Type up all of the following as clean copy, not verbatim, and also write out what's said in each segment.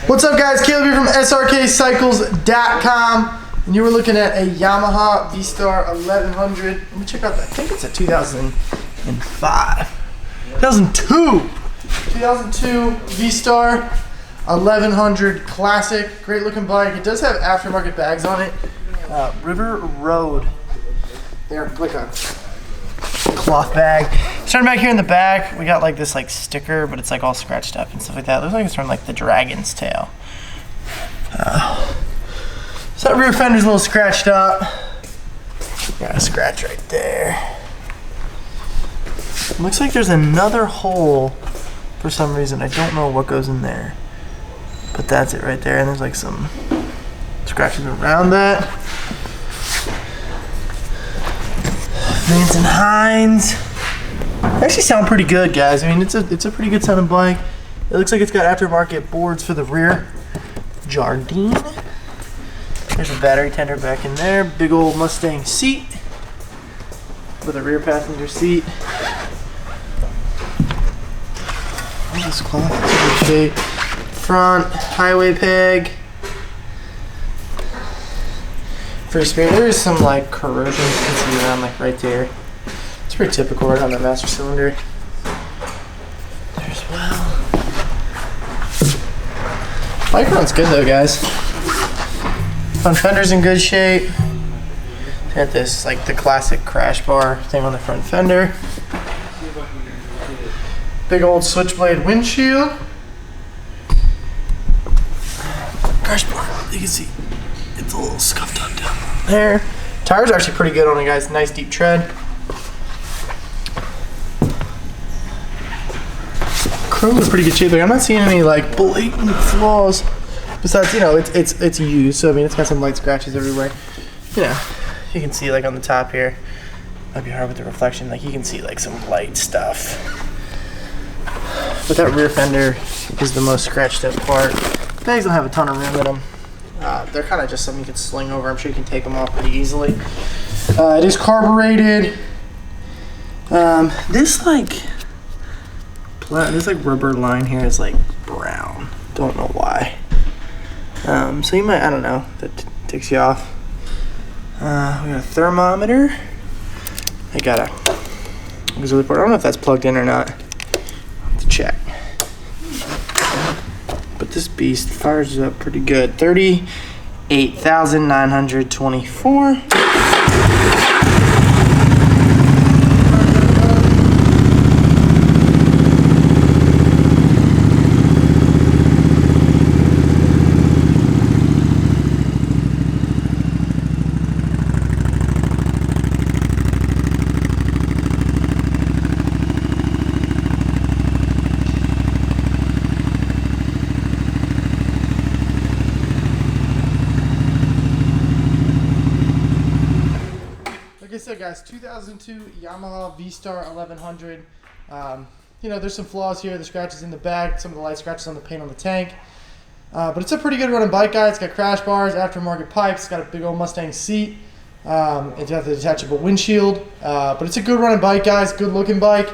What's up guys, Caleb here from Srkcycles.com, and you were looking at a Yamaha Vstar 1100. Let me check out that. I think it's a 2002 Vstar 1100 Classic. Great looking bike. It does have aftermarket bags on it. River Road. They're like a cloth bag. Starting back here in the back, we got like this sticker, but it's like all scratched up and stuff like that. It looks like it's from like the dragon's tail. So that rear fender's a little scratched up. Got a scratch right there. Looks like there's another hole for some reason. I don't know what goes in there, but that's it right there. And there's like some scratches around that. Vance and Hines. They actually sound pretty good, guys. I mean, it's a pretty good sounding bike. It looks like it's got aftermarket boards for the rear. Jardine. There's a battery tender back in there. Big old Mustang seat with a rear passenger seat. Where's this cloth? It's in good shape. Front highway peg. Free spirit. There is some like corrosion you can see around like right there. It's pretty typical right on that master cylinder. There's well. Bike runs good though, guys. Front fender's in good shape. Got this like the classic crash bar thing on the front fender. Big old switchblade windshield. Crash bar, you can see it's a little scuffed up down there. Tires are actually pretty good on it, guys. Nice deep tread. Chrome's in pretty good shape. Like, I'm not seeing any like blatant flaws. Besides, you know, it's used, so I mean, it's got some light scratches everywhere. You know, you can see like on the top here. Might be hard with the reflection. Like you can see like some light stuff. But that rear fender is the most scratched up part. Bags don't have a ton of room in them. They're kind of just something you can sling over. I'm sure you can take them off pretty easily. It is carbureted. This rubber line here is like brown. Don't know why. So you might, I don't know, that takes you off. We got a thermometer. I got a auxiliary port. I don't know if that's plugged in or not. I'll have to check. But this beast fires up pretty good. 38,924. Like I said, guys, 2002 Yamaha Vstar 1100. You know, there's some flaws here. The scratches in the back, some of the light scratches on the paint on the tank. But it's a pretty good running bike, guys. It's got crash bars, aftermarket pipes. It's got a big old Mustang seat. It's got the detachable windshield. But it's a good running bike, guys. Good looking bike.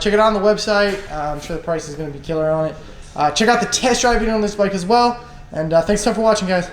Check it out on the website. I'm sure the price is going to be killer on it. Check out the test drive video on this bike as well. And thanks so much for watching, guys.